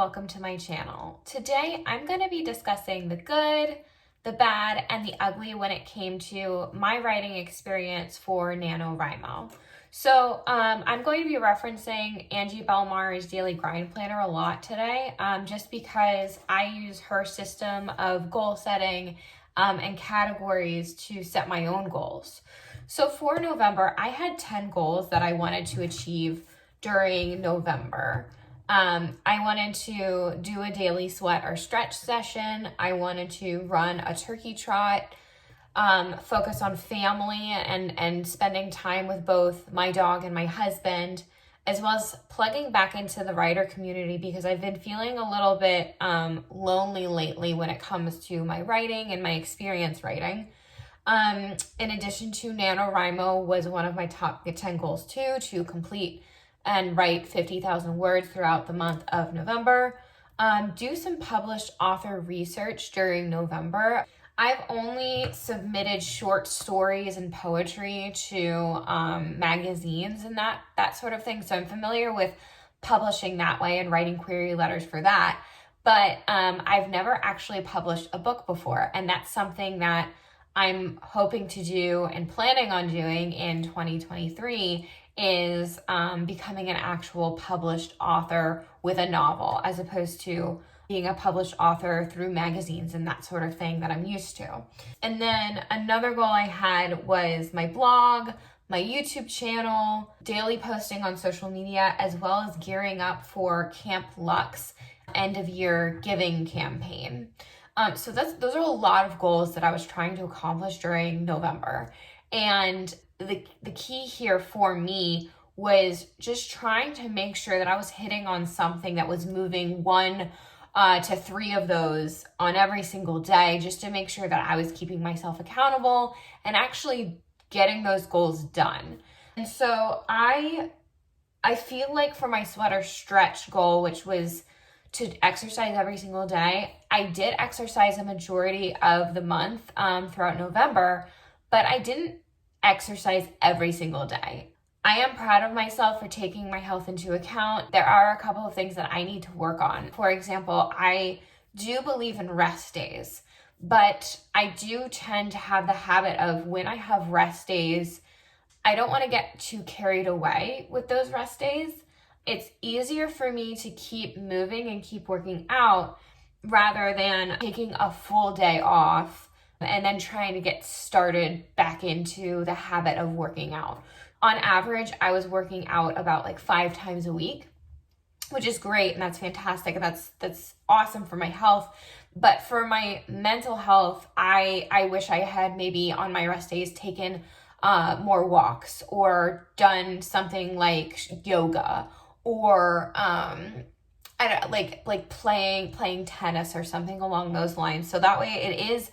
welcome to my channel. Today I'm going to be discussing the good, the bad, and the ugly when it came to my writing experience for NaNoWriMo. So I'm going to be referencing Angie Belmar's Daily Grind Planner a lot today, just because I use her system of goal setting and categories to set my own goals. So for November, I had 10 goals that I wanted to achieve during November. I wanted to do a daily sweat or stretch session. I wanted to run a turkey trot, focus on family and spending time with both my dog and my husband, as well as plugging back into the writer community because I've been feeling a little bit lonely lately when it comes to my writing and my experience writing. In addition to NaNoWriMo was one of my top 10 goals too, to complete and write 50,000 words throughout the month of November. Do some published author research during November. I've only submitted short stories and poetry to magazines and that sort of thing, so I'm familiar with publishing that way and writing query letters for that, but I've never actually published a book before, and that's something that I'm hoping to do and planning on doing in 2023 is becoming an actual published author with a novel, as opposed to being a published author through magazines and that sort of thing that I'm used to. And then another goal I had was my blog, my YouTube channel, daily posting on social media, as well as gearing up for Camp Luxe end of year giving campaign. So those are a lot of goals that I was trying to accomplish during November. And the key here for me was just trying to make sure that I was hitting on something that was moving 1 to 3 of those on every single day, just to make sure that I was keeping myself accountable and actually getting those goals done. And so I feel like for my sweater stretch goal, which was to exercise every single day, I did exercise a majority of the month throughout November, but I didn't exercise every single day. I am proud of myself for taking my health into account. There are a couple of things that I need to work on. For example, I do believe in rest days, but I do tend to have the habit of when I have rest days, I don't want to get too carried away with those rest days. It's easier for me to keep moving and keep working out rather than taking a full day off and then trying to get started back into the habit of working out. On average, I was working out about like 5 times a week, which is great and that's fantastic and that's awesome for my health. But for my mental health, I wish I had maybe on my rest days taken more walks or done something like yoga or I don't like playing tennis or something along those lines. So that way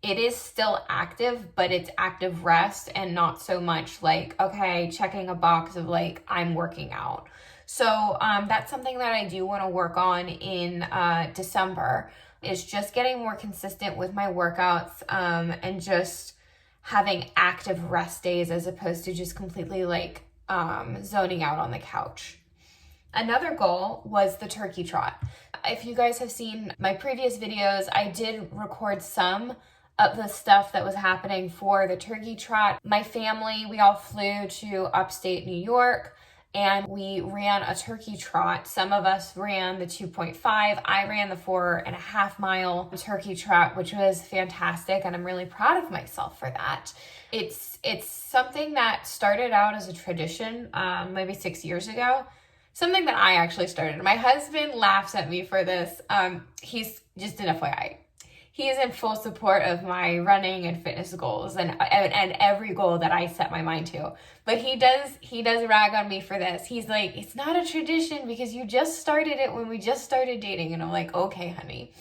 it is still active, but it's active rest and not so much like, okay, checking a box of like, I'm working out. So that's something that I do want to work on in December, is just getting more consistent with my workouts and just having active rest days as opposed to just completely like zoning out on the couch. Another goal was the turkey trot. If you guys have seen my previous videos, I did record some of the stuff that was happening for the turkey trot. My family, we all flew to upstate New York and we ran a turkey trot. Some of us ran the 2.5. I ran the 4.5 mile turkey trot, which was fantastic. And I'm really proud of myself for that. It's something that started out as a tradition, maybe 6 years ago. Something that I actually started. My husband laughs at me for this. He's just an FYI. He is in full support of my running and fitness goals and every goal that I set my mind to. But he does rag on me for this. He's like, it's not a tradition because you just started it when we just started dating. And I'm like, okay, honey.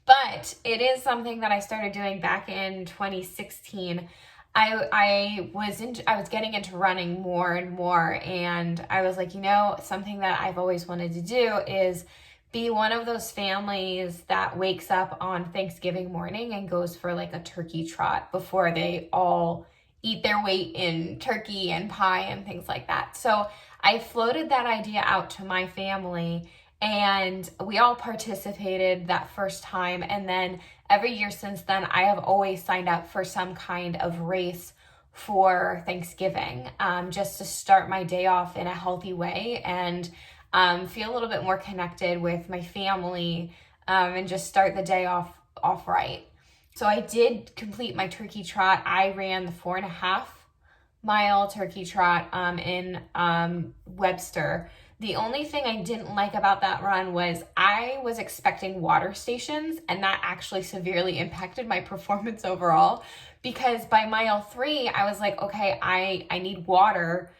But it is something that I started doing back in 2016. I was getting into running more and more, and I was like, something that I've always wanted to do is be one of those families that wakes up on Thanksgiving morning and goes for like a turkey trot before they all eat their weight in turkey and pie and things like that. So I floated that idea out to my family, and we all participated that first time. And then every year since then, I have always signed up for some kind of race for Thanksgiving, just to start my day off in a healthy way and feel a little bit more connected with my family, and just start the day off right. So I did complete my turkey trot. I ran the 4.5-mile turkey trot in Webster. The only thing I didn't like about that run was I was expecting water stations, and that actually severely impacted my performance overall, because by mile 3, I was like, okay, I need water.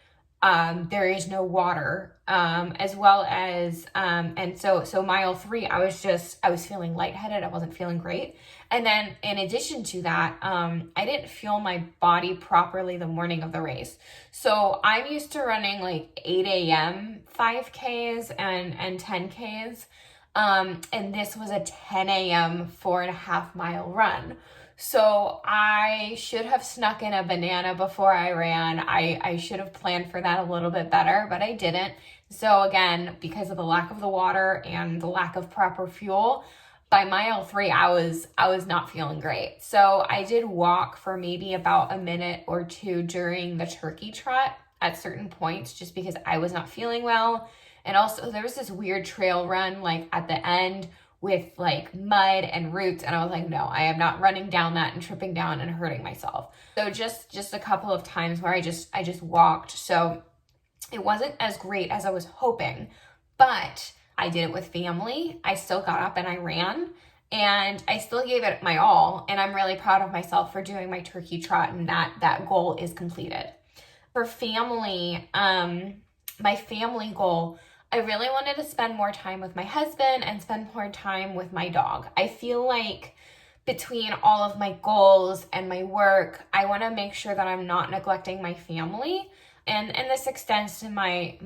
There is no water, as well as, and so mile 3, I was feeling lightheaded. I wasn't feeling great. And then in addition to that, I didn't feel my body properly the morning of the race. So I'm used to running like 8 a.m. 5Ks and 10Ks. And this was a 10 a.m. 4.5-mile run. So I should have snuck in a banana before I ran. I should have planned for that a little bit better, but I didn't. So again, because of the lack of the water and the lack of proper fuel, by mile 3, I was not feeling great. So I did walk for maybe about a minute or two during the turkey trot at certain points, just because I was not feeling well. And also there was this weird trail run like at the end with like mud and roots, and I was like, no, I am not running down that and tripping down and hurting myself. So just a couple of times where I just walked. So it wasn't as great as I was hoping, but I did it with family. I still got up and I ran, and I still gave it my all. And I'm really proud of myself for doing my turkey trot, and that goal is completed. For family, my family goal, I really wanted to spend more time with my husband and spend more time with my dog. I feel like between all of my goals and my work, I want to make sure that I'm not neglecting my family. And this extends to my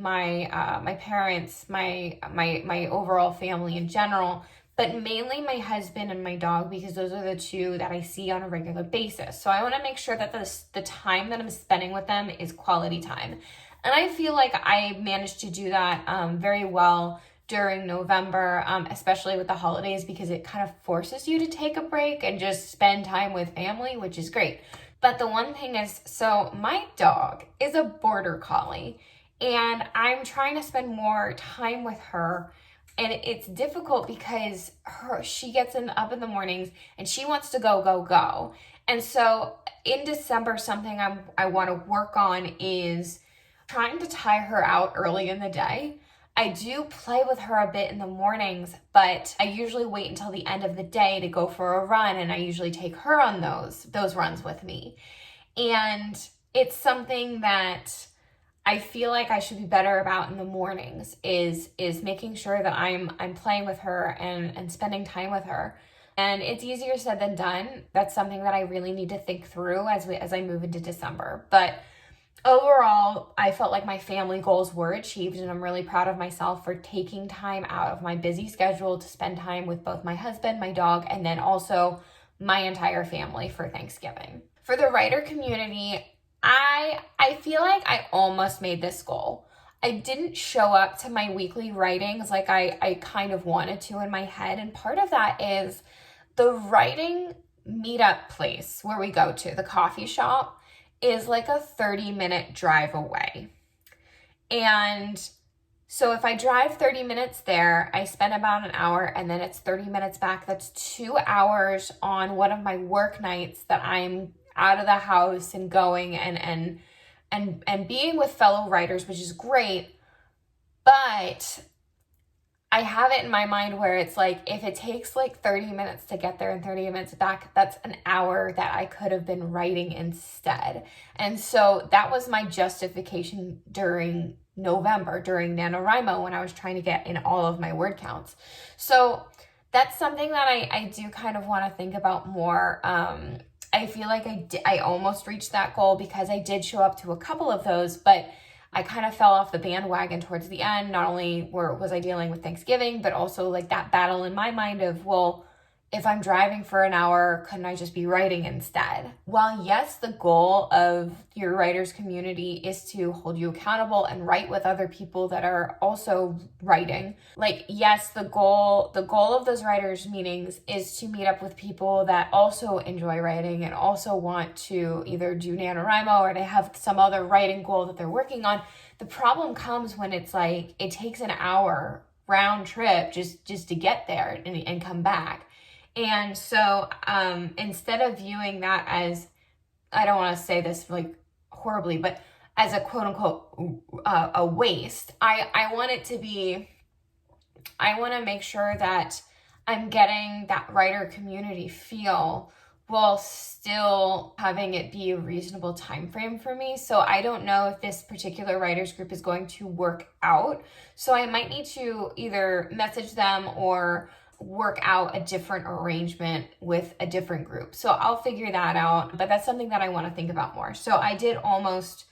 parents, my overall family in general, but mainly my husband and my dog, because those are the two that I see on a regular basis. So I want to make sure that the time that I'm spending with them is quality time. And I feel like I managed to do that very well during November, especially with the holidays, because it kind of forces you to take a break and just spend time with family, which is great. But the one thing is, so my dog is a border collie, and I'm trying to spend more time with her. And it's difficult because she gets up in the mornings and she wants to go. And so in December, something I want to work on is trying to tie her out early in the day. I do play with her a bit in the mornings, but I usually wait until the end of the day to go for a run, and I usually take her on those runs with me. And it's something that I feel like I should be better about in the mornings, is making sure that I'm playing with her and spending time with her. And it's easier said than done. That's something that I really need to think through as I move into December. But overall, I felt like my family goals were achieved, and I'm really proud of myself for taking time out of my busy schedule to spend time with both my husband, my dog, and then also my entire family for Thanksgiving. For the writer community, I feel like I almost made this goal. I didn't show up to my weekly writings like I kind of wanted to in my head, and part of that is the writing meetup place where we go to, the coffee shop, is like a 30-minute drive away. And so if I drive 30 minutes there, I spend about an hour, and then it's 30 minutes back. That's 2 hours on one of my work nights that I'm out of the house and going and being with fellow writers, which is great. But I have it in my mind where it's like, if it takes like 30 minutes to get there and 30 minutes back, that's an hour that I could have been writing instead. And so that was my justification during November, during NaNoWriMo, when I was trying to get in all of my word counts. So that's something that I do kind of want to think about more. I feel like I almost reached that goal because I did show up to a couple of those, but I kind of fell off the bandwagon towards the end. Not only was I dealing with Thanksgiving, but also like that battle in my mind of, well, if I'm driving for an hour, couldn't I just be writing instead? While yes, the goal of your writers community is to hold you accountable and write with other people that are also writing. Like, yes, the goal of those writers meetings is to meet up with people that also enjoy writing and also want to either do NaNoWriMo or they have some other writing goal that they're working on. The problem comes when it's like, it takes an hour round trip just to get there and come back. And so instead of viewing that as, I don't want to say this like horribly, but as a quote unquote a waste, I want it to be, I want to make sure that I'm getting that writer community feel while still having it be a reasonable time frame for me. So I don't know if this particular writers group is going to work out. So I might need to either message them or work out a different arrangement with a different group. So I'll figure that out, but that's something that I want to think about more. So I did almost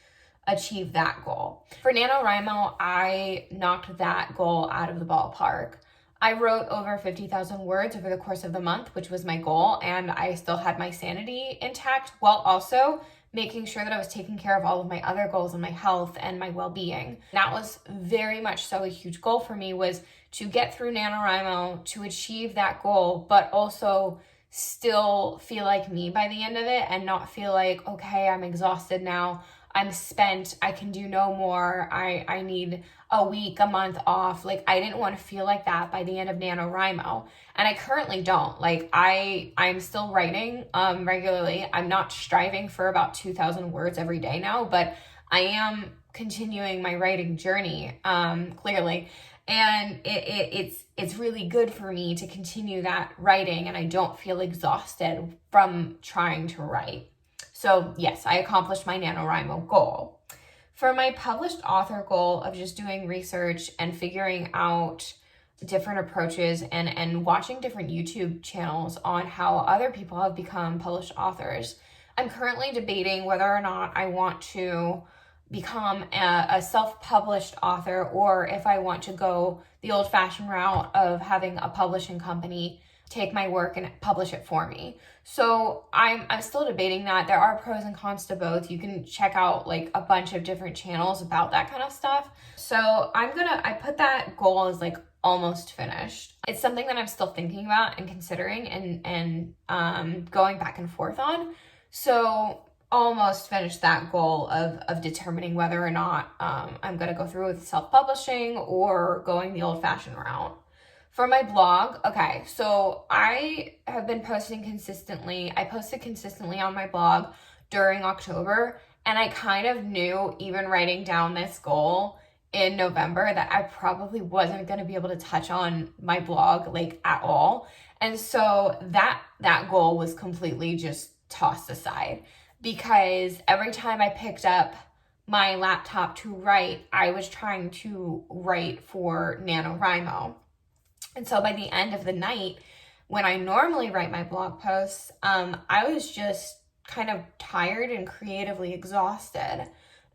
achieve that goal. For NaNoWriMo, I knocked that goal out of the ballpark. I wrote over 50,000 words over the course of the month, which was my goal, and I still had my sanity intact while also making sure that I was taking care of all of my other goals and my health and my well-being. That was very much so a huge goal for me, was to get through NaNoWriMo, to achieve that goal, but also still feel like me by the end of it and not feel like, okay, I'm exhausted now, I'm spent, I can do no more, I need a week, a month off. Like, I didn't want to feel like that by the end of NaNoWriMo. And I currently don't. Like, I'm still writing regularly. I'm not striving for about 2,000 words every day now, but I am continuing my writing journey, clearly. And it's really good for me to continue that writing, and I don't feel exhausted from trying to write. So yes, I accomplished my NaNoWriMo goal. For my published author goal of just doing research and figuring out different approaches and watching different YouTube channels on how other people have become published authors, I'm currently debating whether or not I want to become a self-published author, or if I want to go the old-fashioned route of having a publishing company take my work and publish it for me. So I'm still debating that. There are pros and cons to both. You can check out like a bunch of different channels about that kind of stuff. So I put that goal as like almost finished. It's something that I'm still thinking about and considering and going back and forth on. So almost finished that goal of determining whether or not I'm going to go through with self-publishing or going the old-fashioned route. For my blog, okay, so I have been posting consistently. I posted consistently on my blog during October, and I kind of knew, even writing down this goal in November, that I probably wasn't going to be able to touch on my blog like at all. And so that goal was completely just tossed aside, because every time I picked up my laptop to write, I was trying to write for NaNoWriMo. And so by the end of the night, when I normally write my blog posts, I was just kind of tired and creatively exhausted.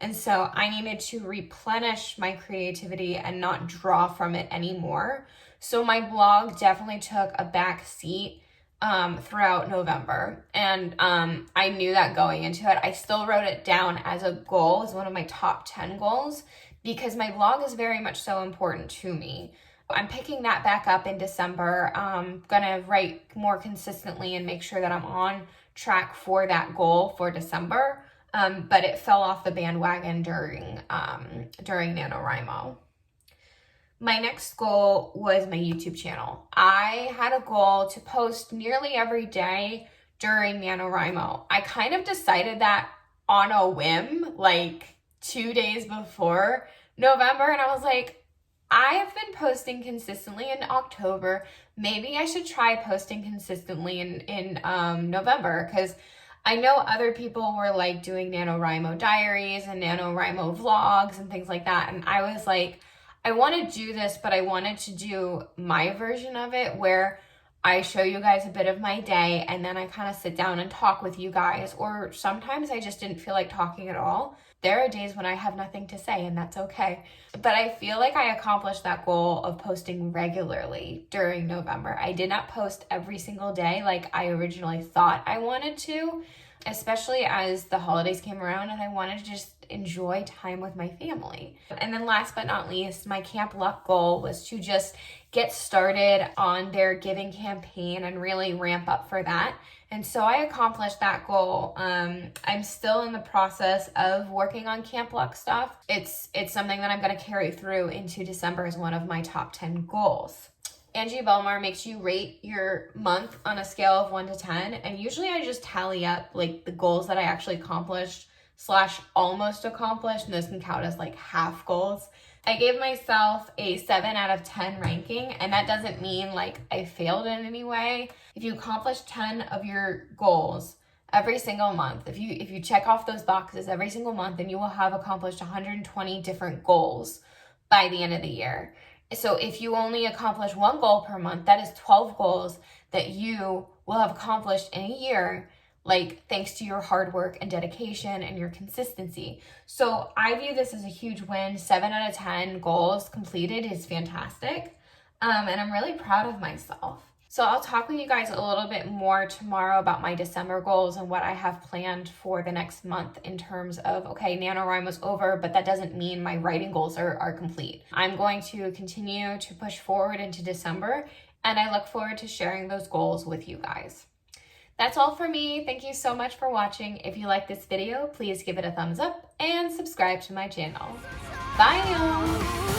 And so I needed to replenish my creativity and not draw from it anymore. So my blog definitely took a back seat throughout November. And I knew that going into it. I still wrote it down as a goal, as one of my top 10 goals, because my blog is very much so important to me. I'm picking that back up in December. I'm gonna write more consistently and make sure that I'm on track for that goal for December. But it fell off the bandwagon during NaNoWriMo. My next goal was my YouTube channel. I had a goal to post nearly every day during NaNoWriMo. I kind of decided that on a whim, like 2 days before November, and I was like, I have been posting consistently in October. Maybe I should try posting consistently in November, because I know other people were like doing NaNoWriMo diaries and NaNoWriMo vlogs and things like that. And I was like, I want to do this, but I wanted to do my version of it, where I show you guys a bit of my day, and then I kind of sit down and talk with you guys, or sometimes I just didn't feel like talking at all. There are days when I have nothing to say, and that's okay. But I feel like I accomplished that goal of posting regularly during November. I did not post every single day like I originally thought I wanted to, especially as the holidays came around and I wanted to just enjoy time with my family. And then last but not least, my Camp Luck goal was to just get started on their giving campaign and really ramp up for that. And so I accomplished that goal. I'm still in the process of working on Camp Luck stuff. It's something that I'm going to carry through into December as one of my top 10 goals. Angie Belmar makes you rate your month on a scale of 1 to 10. And usually I just tally up like the goals that I actually accomplished / almost accomplished. And those can count as like half goals. I gave myself a 7 out of 10 ranking. And that doesn't mean like I failed in any way. If you accomplish 10 of your goals every single month, if you check off those boxes every single month, then you will have accomplished 120 different goals by the end of the year. So if you only accomplish 1 goal per month, that is 12 goals that you will have accomplished in a year, like thanks to your hard work and dedication and your consistency. So I view this as a huge win. 7 out of 10 goals completed is fantastic. And I'm really proud of myself. So I'll talk with you guys a little bit more tomorrow about my December goals and what I have planned for the next month in terms of, okay, NaNoWriMo's over, but that doesn't mean my writing goals are complete. I'm going to continue to push forward into December, and I look forward to sharing those goals with you guys. That's all for me. Thank you so much for watching. If you like this video, please give it a thumbs up and subscribe to my channel. Bye, y'all.